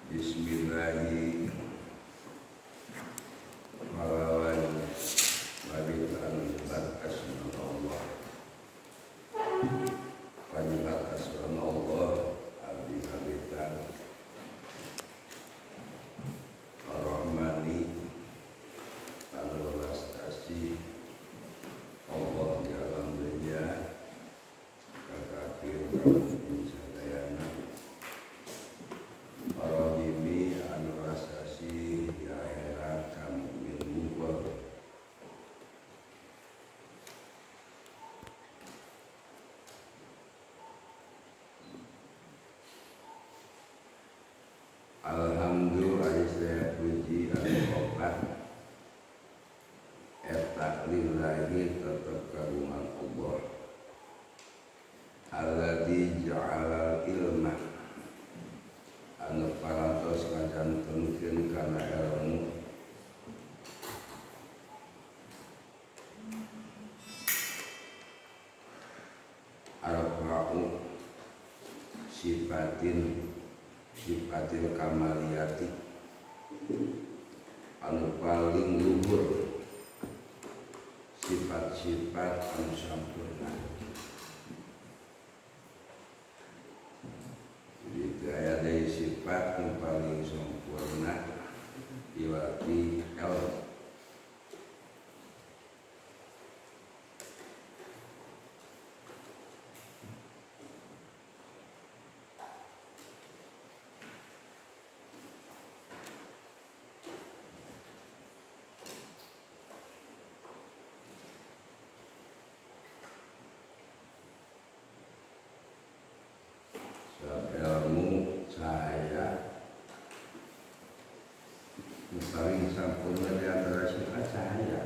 Bismillahirrahmanirrahim. Malawan wabitan batas Allah. Batas Allah abdi habitan. Ar-Rahmani al-Rastasi Allah di alam dunia kakakir sadayana Ar-Rahimi al-Rastasi di akhirat kamu minumbuh Alhamdulillah saya puji al-Qobat Etak lillahi tetap kagungan Allah Alladzi ja'ala ilmah anu parantos ngajantenkeun kana ilmu arba'u sifatil kamaliyati anu paling luhur sifat-sifat anu sampurna. Jadi aya deui sifat anu paling sampurna iwati ilmu. Ilmu cahaya paling sempurna di antara sifat cahaya.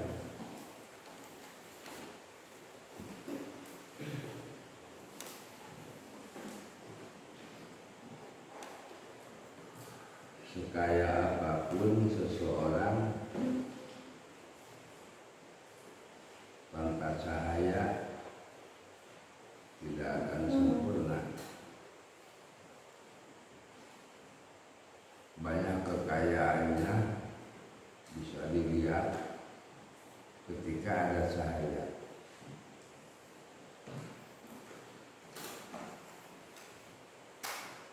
Sekaya apapun seseorang tanpa cahaya tidak akan sempurna. Banyak kekayaannya bisa dilihat ketika ada cahaya.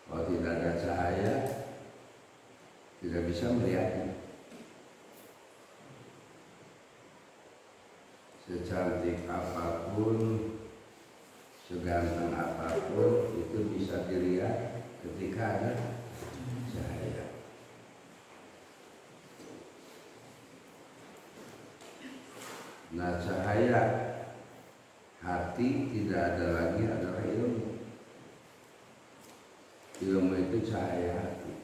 Kalau tidak ada cahaya, tidak bisa melihatnya. Secantik apapun, seganteng apapun, itu bisa dilihat ketika ada cahaya. Nah, cahaya hati tidak ada lagi adalah ilmu. Ilmu itu cahaya hati.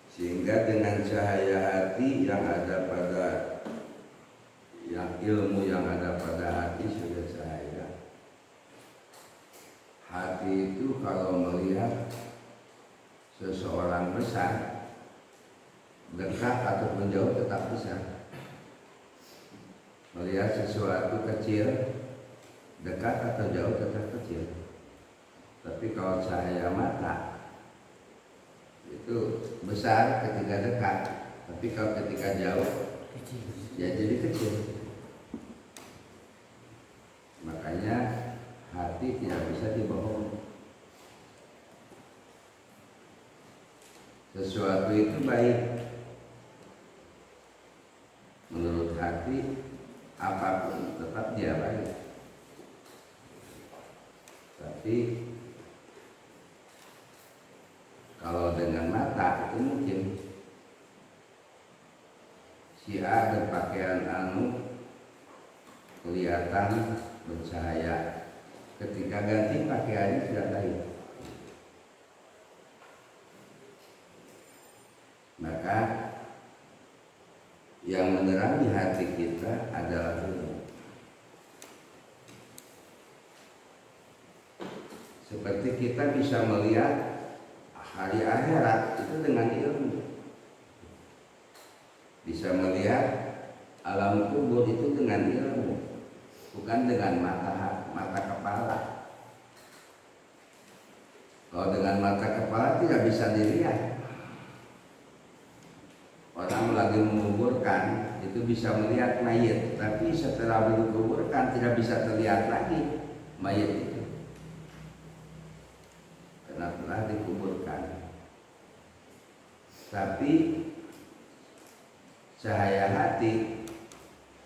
Sehingga dengan cahaya hati yang ada pada ilmu yang ada pada hati sudah cahaya. Hati itu kalau melihat seseorang besar, dekat ataupun jauh tetap besar. Melihat sesuatu kecil, dekat atau jauh tetap kecil. Tapi kalau cahaya mata itu besar ketika dekat, tapi kalau ketika jauh ya jadi kecil. Makanya hati tidak bisa dibohongi. Sesuatu itu baik menurut hati, apapun tetap dia baik. Tapi kalau dengan mata itu mungkin si A berpakaian anu kelihatan bercahaya, ketika ganti pakaiannya sudah baik. Maka yang menerangi hati kita adalah ilmu. Seperti kita bisa melihat hari akhirat itu dengan ilmu. Bisa melihat alam kubur itu dengan ilmu. bukan dengan mata kepala. Kalau dengan mata kepala tidak bisa dilihat. Orang lagi menguburkan itu bisa melihat mayit, tapi setelah dikuburkan tidak bisa terlihat lagi mayit itu karena telah dikuburkan. Tapi cahaya hati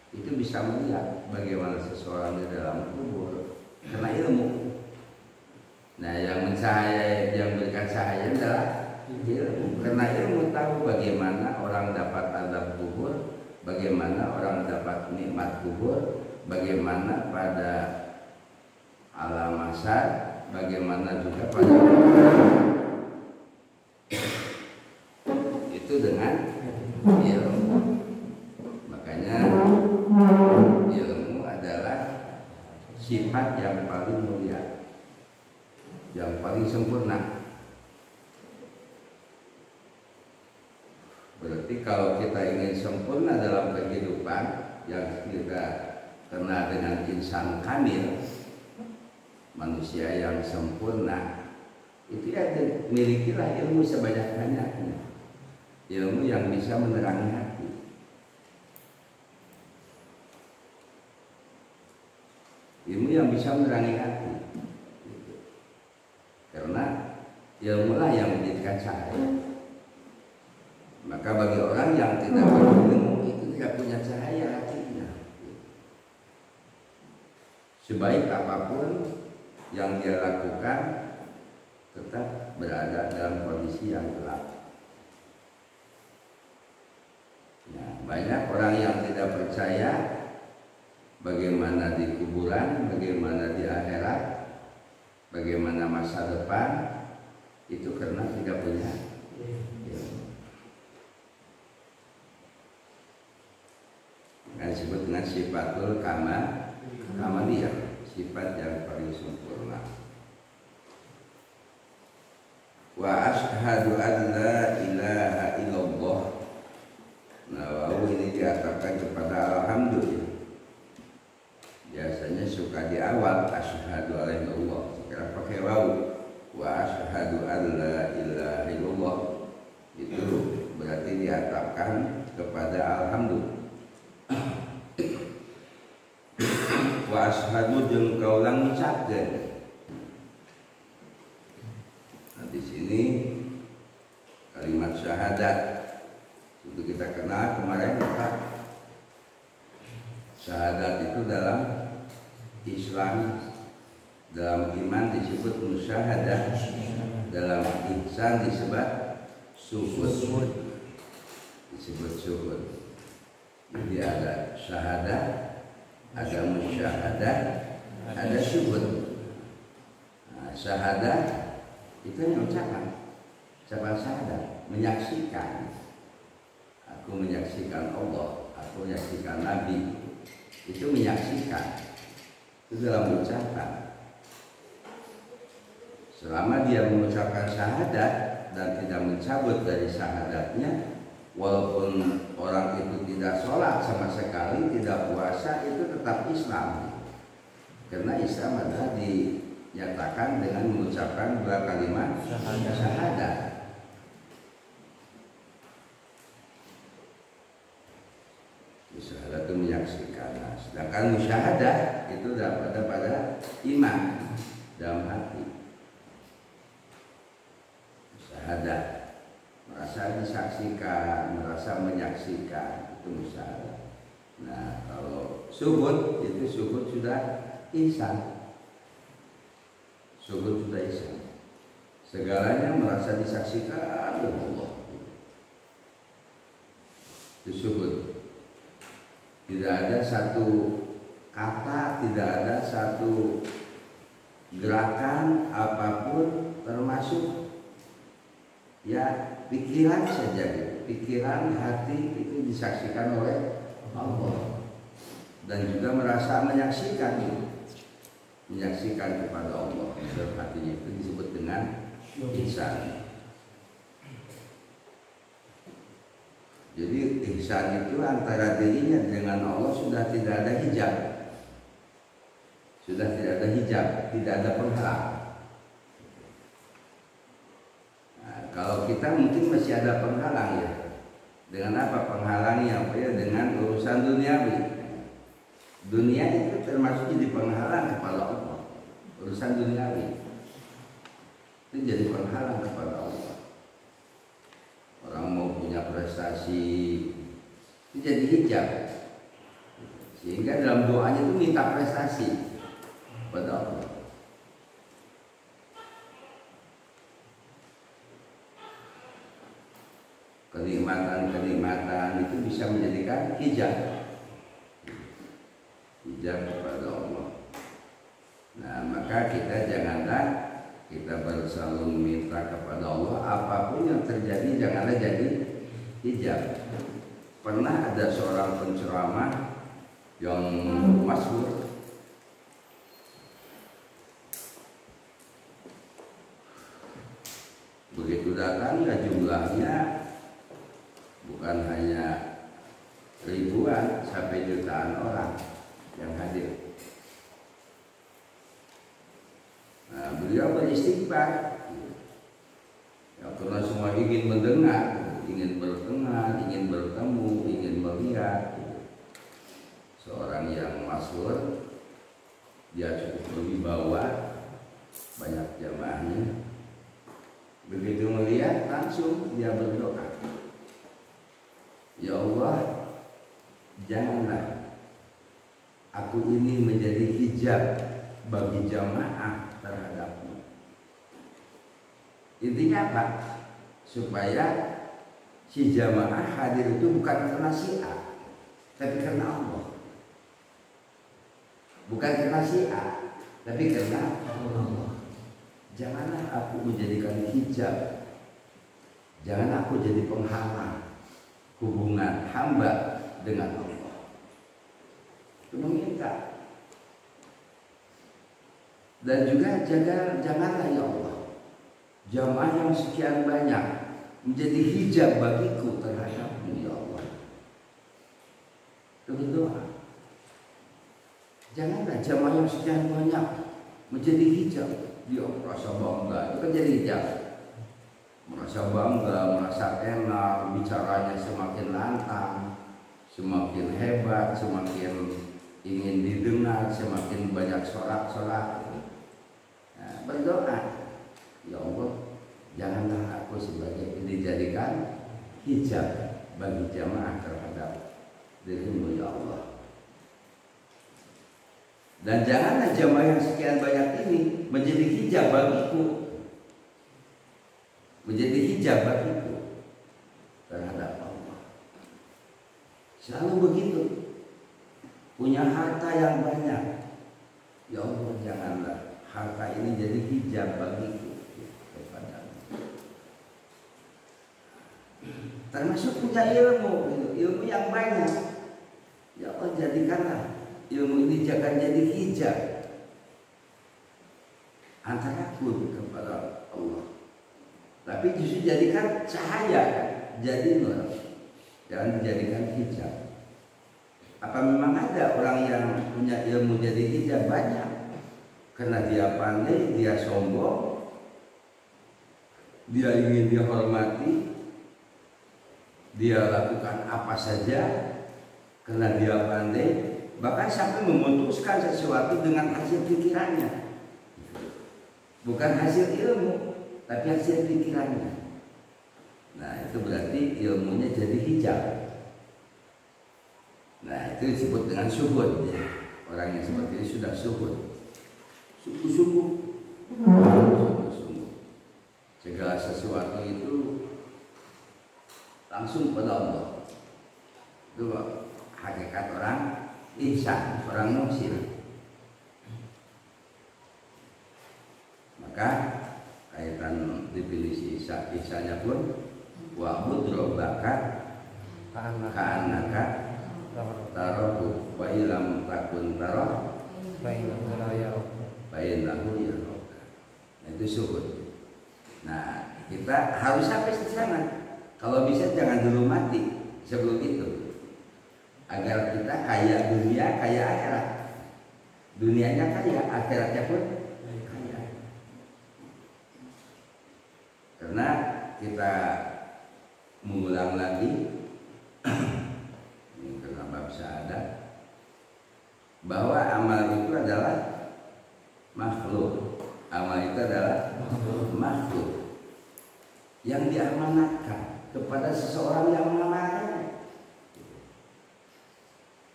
itu bisa melihat bagaimana seseorang di dalam kubur karena ilmu. Nah, yang mencahaya, yang memberikan cahaya adalah ilmu. Karena ilmu tahu bagaimana orang dapat azab kubur, bagaimana orang dapat nikmat kubur, bagaimana pada alam mahsyar, bagaimana juga pada itu dengan ilmu. Makanya ilmu adalah sifat yang paling mulia, yang paling sempurna. Berarti kalau kita ingin sempurna dalam kehidupan, yang kita kenal dengan insan kamil, manusia yang sempurna, itu ya milikilah ilmu sebanyak-banyaknya, ilmu yang bisa menerangi hati. Ilmu yang bisa menerangi hati. Karena ilmulah yang menjadikan cahaya. Maka bagi orang yang tidak berilmu itu tidak punya cahaya hatinya. Sebaik apapun yang dia lakukan, tetap berada dalam kondisi yang gelap. Nah, banyak orang yang tidak percaya bagaimana di kuburan, bagaimana di akhirat, bagaimana masa depan, itu karena tidak punya ilmu. Yang disebut dengan sifatul kamaliyah, sifat yang paling sempurna. Wa asyhadu an la ilaha illallah. Nah, wawu ini diatapkan kepada alhamdulillah. Biasanya suka di awal asyhadu alaihi Allah, sekarang pakai wawu. Wa asyhadu an la ilaha illallah, itu berarti diatapkan kepada alhamdulillah. Wa asyhadu jeung kaulang ngucapkeun. Nah, di sini kalimat syahadat itu kita kenal kemarin, Pak. Syahadat itu dalam Islam, dalam iman disebut musyahadah, dalam ihsan disebut syuhud, disebut syuhud. Jadi ada syahadah, ada musyahadah, ada syuhud. Nah, syahadah itu yang ucapan syahadat, menyaksikan. Aku menyaksikan Allah, aku menyaksikan Nabi, itu menyaksikan, itu dalam ucapan. Selama dia mengucapkan syahadat dan tidak mencabut dari syahadatnya, walaupun orang itu tidak sholat sama sekali, tidak puasa, itu tetap Islam. Karena Islam adalah dinyatakan dengan mengucapkan dua kalimat syahadat. Syahadat itu menyaksikan. Nah, sedangkan musyahadah itu dapat pada iman dalam hati. Syahadat merasa disaksikan, merasa menyaksikan, itu musyahadah. Nah, kalau syuhud itu syuhud sudah ihsan. Syuhud sudah ihsan. Segalanya merasa disaksikan oleh Allah. Itu syuhud. Tidak ada satu kata, tidak ada satu gerakan apapun, termasuk ya pikiran saja, pikiran hati itu disaksikan oleh Allah, dan juga merasa menyaksikan kepada Allah dalam hatinya, itu disebut dengan ihsan. Jadi ihsan itu antara dirinya dengan Allah sudah tidak ada hijab. sudah tidak ada hijab, tidak ada penghalang. Nah, kalau kita mungkin masih ada penghalang ya. Dengan apa penghalangnya? Apa ya? Dengan urusan duniawi. Dunia itu termasuk jadi penghalang kepada Allah. Urusan duniawi itu jadi penghalang kepada Allah. Orang mau punya prestasi itu jadi hijab. Sehingga dalam doanya itu minta prestasi pada Allah. Kenikmatan itu bisa menjadikan hijab kepada Allah. Nah, maka kita janganlah kita selalu meminta kepada Allah apapun yang terjadi janganlah jadi hijab. Pernah ada seorang penceramah yang masyhur, begitu datang ya jumlahnya bukan hanya ribuan sampai jutaan orang yang hadir. Nah, beliau beristighfar ya, karena semua ingin mendengar, ingin berkenal, ingin bertemu, ingin melihat seorang yang masyhur. Dia cukup berwibawa, banyak jamaahnya. Begitu melihat langsung dia berdoa, ya Allah, janganlah aku ini menjadi hijab bagi jamaah terhadapmu. Intinya apa? Supaya si jamaah hadir itu bukan karena si A, tapi karena Allah. Bukan karena si A, tapi karena Allah. Janganlah aku menjadikan hijab, jangan aku jadi penghalang hubungan hamba dengan Allah. Itu meminta. Dan juga janganlah ya Allah, jamaah yang sekian banyak menjadi hijab bagiku terhadapmu ya Allah. Itu berdoa. Janganlah jamaah yang sekian banyak menjadi hijab. Dia merasa bangga, itu kan jadi hijab. Merasa bangga, merasa enak, bicaranya semakin lantang, semakin hebat, semakin ingin didengar, semakin banyak sorak-sorak. Nah, berdoa, ya Allah, janganlah aku sebagai dijadikan hijab bagi jamaah terhadap dirimu ya Allah. Dan janganlah jamaah yang sekian banyak ini menjadi hijab bagiku, menjadi hijab bagiku terhadap Allah. Selalu begitu. Punya harta yang banyak, ya Allah, janganlah harta ini jadi hijab bagiku kepadamu. Termasuk punya ilmu yang banyak, ya Allah, jadikanlah ilmu ini jangan jadi hijab antara aku kepada Allah, tapi justru jadikan cahaya, jadi nur, jangan dijadikan hijab. Apa memang ada orang yang punya ilmu jadi hijab? Banyak. Karena dia pandai, dia sombong, dia ingin dihormati, dia lakukan apa saja karena dia pandai, bahkan sampai memutuskan sesuatu dengan hasil pikirannya, bukan hasil ilmu, tapi hasil pikirannya. Nah, itu berarti ilmunya jadi hijab. Nah, itu disebut dengan syuhud ya. Orang yang seperti ini sudah syuhud, sungguh-sungguh, segala sesuatu itu langsung pada Allah. Itu hakikat orang ihsan, orang muhsin. Maka kaitan definisi ihsannya pun wa'bud rabbaka ka'annaka tarahu wa illam takun tarah bainahu ya. Nah, itu syukur. Nah, kita harus sampai ke sana. Kalau bisa jangan dulu mati sebelum itu, agar kita kaya dunia, kaya akhirat. Dunianya kaya, akhiratnya pun kaya. Karena kita mengulang lagi ini kenapa bisa ada bahwa amal itu adalah makhluk. Amal itu adalah makhluk yang diamanatkan kepada seseorang yang mengamalkannya.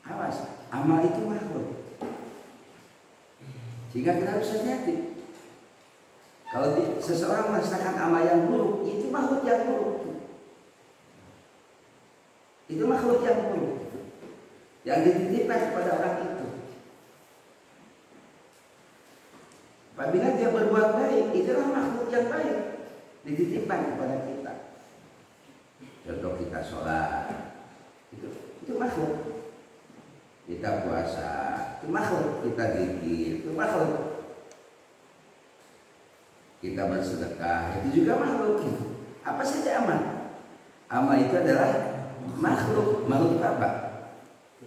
Awas, amal itu makhluk. Sehingga kita harus hati-hati. Kalau seseorang merasakan amal yang buruk, itu makhluk yang buruk. Itu makhluk yang buruk yang dititipkan kepada orang itu. Apabila dia berbuat baik, itulah makhluk yang baik dititipkan kepada kita. Contoh kita sholat, itu makhluk. Kita puasa, itu makhluk. Kita zikir, itu makhluk. Kita bersedekah, itu juga makhluk. Apa saja amal? Amal itu adalah makhluk. Makhluk apa?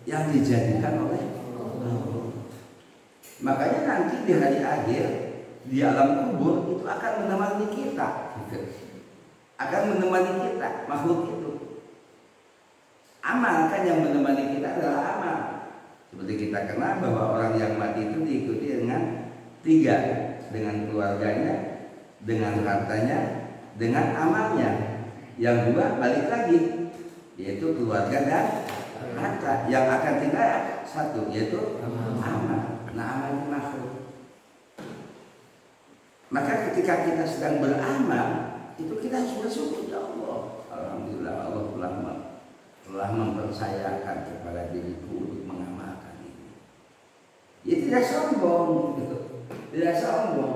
Yang dijadikan oleh Allah. Makanya nanti di hari akhir, di alam kubur itu akan menemani kita, akan menemani kita makhluk itu. Amal kan yang menemani kita adalah amal. Seperti kita kenal bahwa orang yang mati itu diikuti dengan 3, dengan keluarganya, dengan hartanya, dengan amalnya. Yang 2 balik lagi, yaitu keluarga dan harta. Yang akan tinggal 1, yaitu amal. Nah, amal itu makhluk. Maka ketika kita sedang beramal, itu kita harus bersyukur ya Allah. Alhamdulillah Allah telah mempercayakan kepada diriku untuk mengamalkan ini. Ya tidak sombong, gitu. Tidak sombong.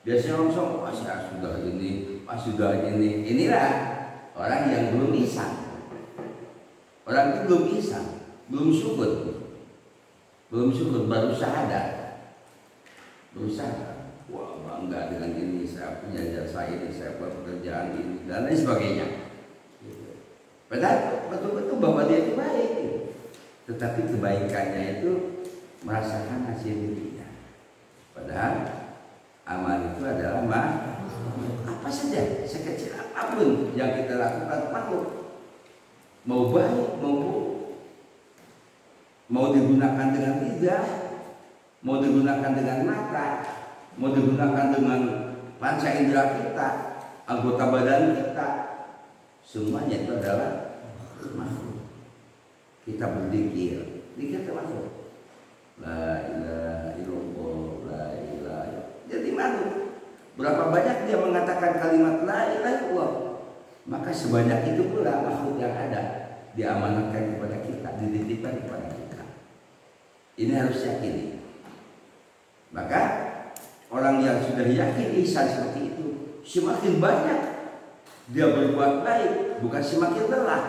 Biasanya orang sombong, sudah ini, sudah ini. Inilah orang yang belum bisa. Orang itu belum bisa, belum syukur. Belum syukur, baru sadar. Wah, bangga dengan ini, saya punya jasa ini, saya buat pekerjaan ini, dan lain sebagainya. Padahal betul-betul bahwa dia itu baik, tetapi kebaikannya itu merasakan hasil dirinya. Padahal amal itu adalah apa saja, sekecil apapun yang kita lakukan makhluk. Mau baik, mau buruk. Mau digunakan dengan lidah, mau digunakan dengan mata, mau digunakan dengan panca indera kita, anggota badan kita, semuanya itu adalah makhluk. Kita berzikir, zikir termasuk la ilaha illallah, la ilaha. Jadi makhluk. Berapa banyak dia mengatakan kalimat la ilaha illallah, maka sebanyak itu pula makhluk yang ada diamanatkan kepada kita, dititipkan kepada kita. Ini harus yakini. Maka orang yang sudah yakin ihsan seperti itu, semakin banyak dia berbuat baik, bukan semakin lelah,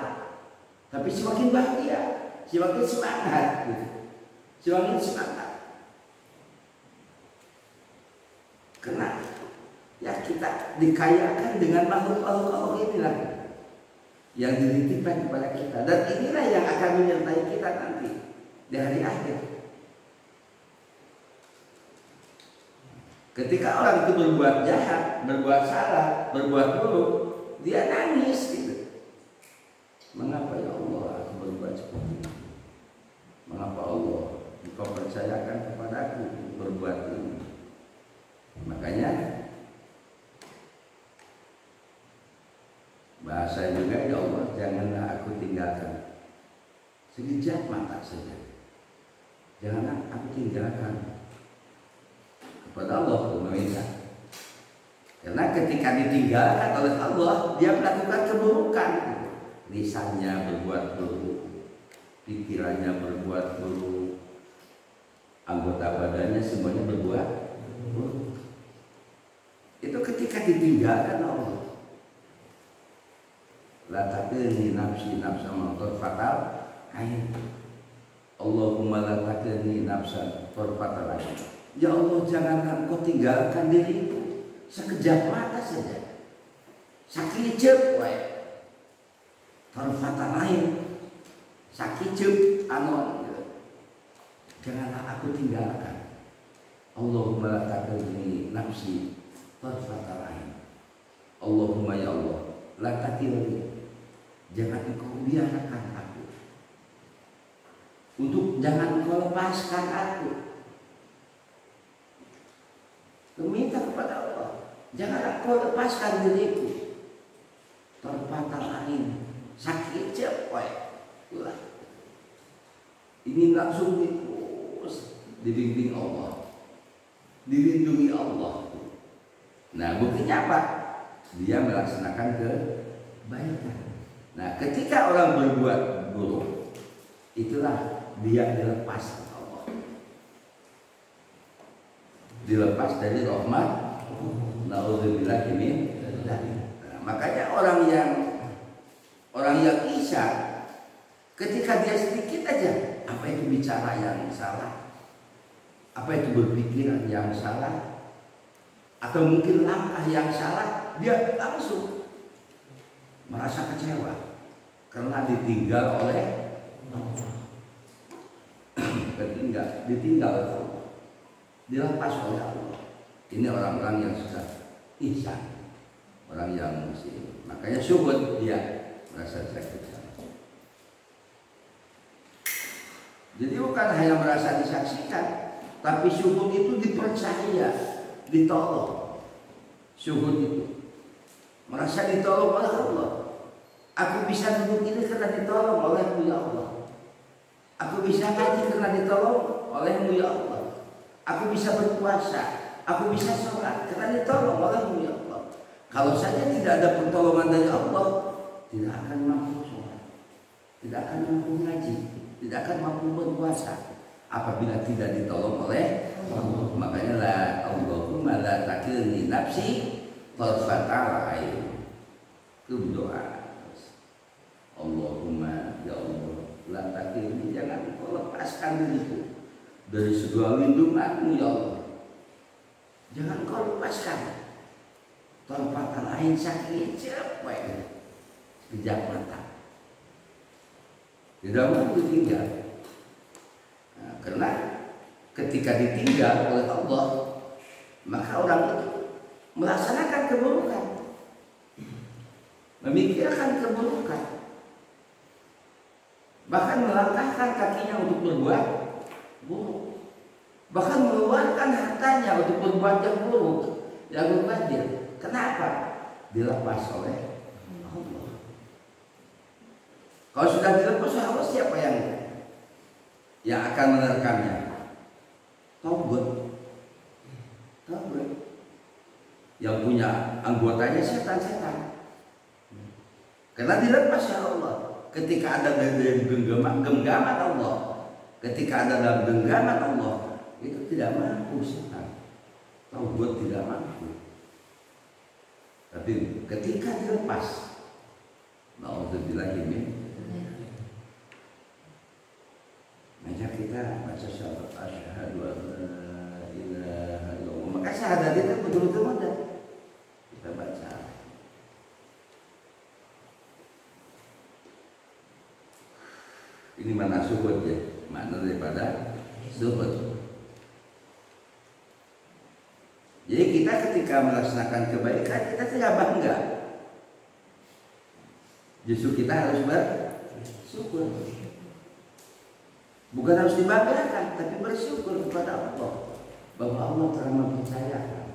tapi semakin bahagia, semakin semangat, gitu. Semakin semangat. Karena ya kita dikayakan dengan makhluk-makhluk Allah inilah yang dititipkan kepada kita, dan inilah yang akan menyertai kita nanti di hari akhir. Ketika orang itu berbuat jahat, berbuat salah, berbuat buruk, dia nangis gitu. Mengapa ya Allah aku berbuat seperti ini? Mengapa Allah Engkau percayakan kepadaku untuk berbuat ini? Makanya bahasa juga, ya Allah janganlah aku tinggalkan sekejap mata saja. Janganlah aku tinggalkan kepada Allah meminta. Karena ketika ditinggalkan oleh Allah, dia melakukan keburukan. Lisannya berbuat buruk, pikirannya berbuat buruk, anggota badannya semuanya berbuat buruk. Itu ketika ditinggalkan Allah. La taqilni nafsi nafsa man fatal ain. Allahumma la taqilni nafsan fatal ain. Ya Allah, janganlah Engkau tinggalkan diriku sekejap mata saja. Sakijep wae. Tarfata lain. Sakijep anon. Janganlah aku tinggalkan. Allahumma la takilni nafsi tarfatal ain. Allahumma ya Allah, la takilni, jangan engkau biarkan aku, jangan engkau lepaskan aku. Meminta kepada Allah, jangan engkau lepaskan diriku. Tarfatal ain, sakit cepet. Ini langsung dibimbing Allah, dilindungi Allah. Nah, buktinya apa? Dia melaksanakan kebaikan. Nah, ketika orang berbuat buruk, itulah dia dilepas Allah, dilepas dari rahmat. Nauzubillah min dzalik. Nah, makanya orang yang isya, ketika dia sedikit aja, apa itu bicara yang salah, apa itu berpikiran yang salah, atau mungkin langkah yang salah, dia langsung merasa kecewa karena ditinggal oleh Allah. ditinggal oleh Allah, dilepas oleh Allah. Ini orang-orang yang sudah ihsan, orang yang muslim. Makanya syukur dia merasa sakit. Jadi bukan hanya merasa disaksikan, tapi syukur itu dipercaya, ditolong. Syukur itu merasa ditolong oleh Allah. Aku bisa duduk ini karena ditolong olehmu ya Allah. Aku bisa ngaji karena ditolong olehmu ya Allah. Aku bisa berpuasa, aku bisa sholat karena ditolong olehmu ya Allah. Kalau saja tidak ada pertolongan dari Allah, tidak akan mampu sholat, tidak akan mampu ngaji, tidak akan mampu berpuasa apabila tidak ditolong oleh Allah. Makanya la Allahumma la takilni nafsi tarfatal ain. Itu doa. Allahumma ya Allah la takilni, jangan kau lepaskan diriku dari segala lindunganmu ya Allah. Jangan kau lepaskan tarfatal ain, sakit cepet sekejap mata. Tidak mau ditinggal. Nah, karena ketika ditinggal oleh Allah, maka orang itu melaksanakan keburukan, memikirkan keburukan, bahkan melangkahkan kakinya untuk berbuat buruk, bahkan mengeluarkan hartanya untuk berbuat yang buruk, yang mubazir. Kenapa? Dilepas oleh Allah. Kalau sudah dilepas oleh Allah, siapa yang akan menerekamnya? Taubat. Yang punya anggotanya setan-setan. Karena dilepas ya Allah. Ketika ada dalam genggaman Allah, ketika ada dalam genggaman Allah, itu tidak mampu setan. Taubat tidak mampu. Tapi ketika dilepas, nauzubillahi min, maka kita baca syahadat asyhadu an la ilaha illallah. Maka syahadat itu betul-betul mudah kita baca. Ini mana syukur ya, mana daripada syukur. Jadi kita ketika melaksanakan kebaikan, kita tidak bangga. Justru kita harus bersyukur. Bukan harus dibanggakan, tapi bersyukur kepada Allah bahwa Allah telah mempercayakan,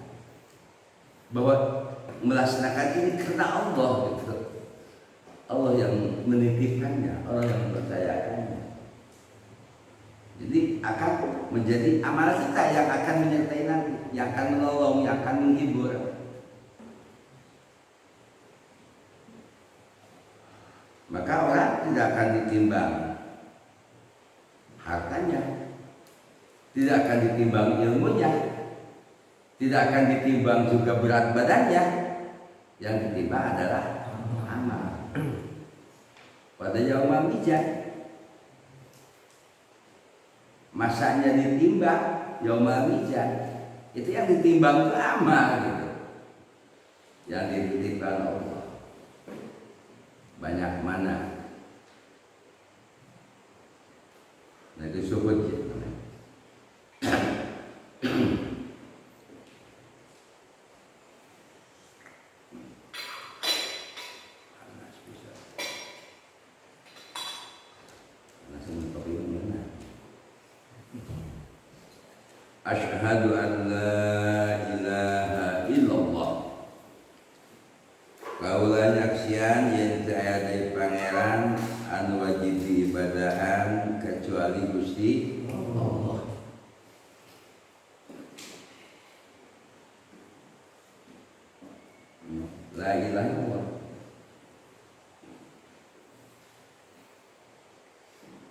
bahwa melaksanakan ini karena Allah gitu. Allah yang menitipkannya, Allah yang mempercayakannya. Jadi akan menjadi amal kita yang akan menyertai nanti, yang akan menolong, yang akan menghibur. Maka orang tidak akan ditimbang hartanya, tidak akan ditimbang ilmunya, tidak akan ditimbang juga berat badannya. Yang ditimbang adalah amal. Pada yaumul mizan, masanya ditimbang yaumul mizan, itu yang ditimbang itu amal gitu, yang dititipkan Allah. Banyak mana? Nah itu syukur ya. Asyhadu an la ilaha illallah. Kaula nyaksian yen teu aya deui pangeran anu wajib diibadahan kecuali Gusti Allah. La ilaha illallah.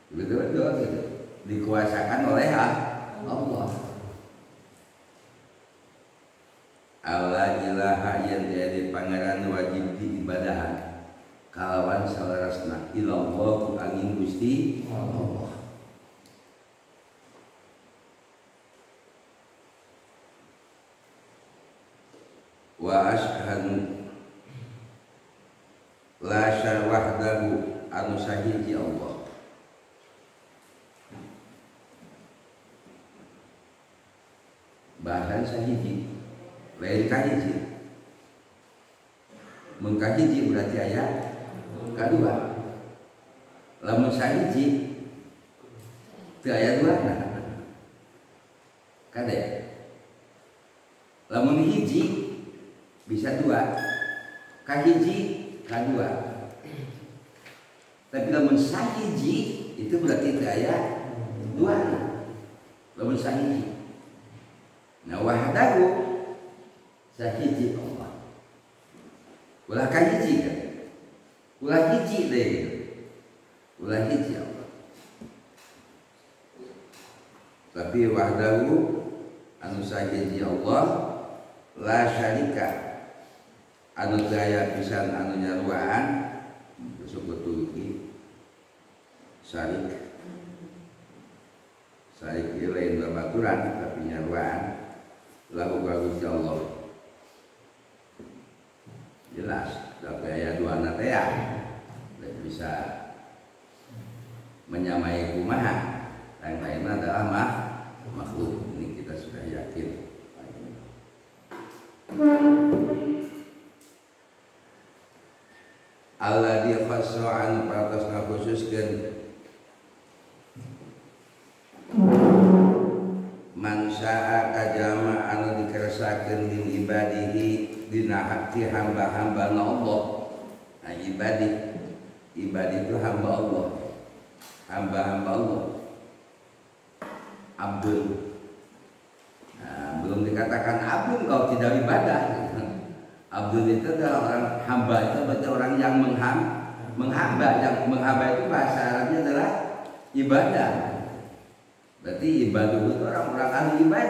Betul-betul gitu. Dikuasakan oleh Allah. Allah ilaha yang jadi pangeran wajib diibadahan kalawan salarasna illallah angin Gusti Allah. Wa asyhadu la syarika wahdahu anu sahiji Allah. Bahkan sahiji lain kahiji. Mun kahiji berarti aya kadua. Lamun sahiji teu aya duana. Kade. Lamun hiji bisa dua. Kahiji kadua. Tapi lamun sahiji itu berarti teu aya duana. Lamun sahiji. Nah wahdahu sahiji Allah. Ulah kahiji kan? Ulah hiji deh. Ulah hiji Allah. Tapi wahdahu anu sahiji Allah la syarika anu teu aya pisan anu nyaruaan disebut iki syarik. Syarik ieu lain babaturan tapi nyaruaan lahu bagus Allah. Jelas tapi aya dua teh ya bisa menyamai kumaha yang lainnya adalah makhluk. Ini kita sudah yakin. Allah dia khasra'an patos ngakhususkeun man syaa kajama anu dikeresakeun min ibadihi dina hati hamba-hamba Allah. Nah, ibadi itu hamba Allah, hamba-hamba Allah, abdul. Nah, belum dikatakan abdul kalau tidak ibadah. Abdul itu adalah orang hamba, itu berarti orang yang menghamba. Yang menghamba itu bahasa Arabnya adalah ibadah. Berarti ibadah itu orang-orang ahli ibadah.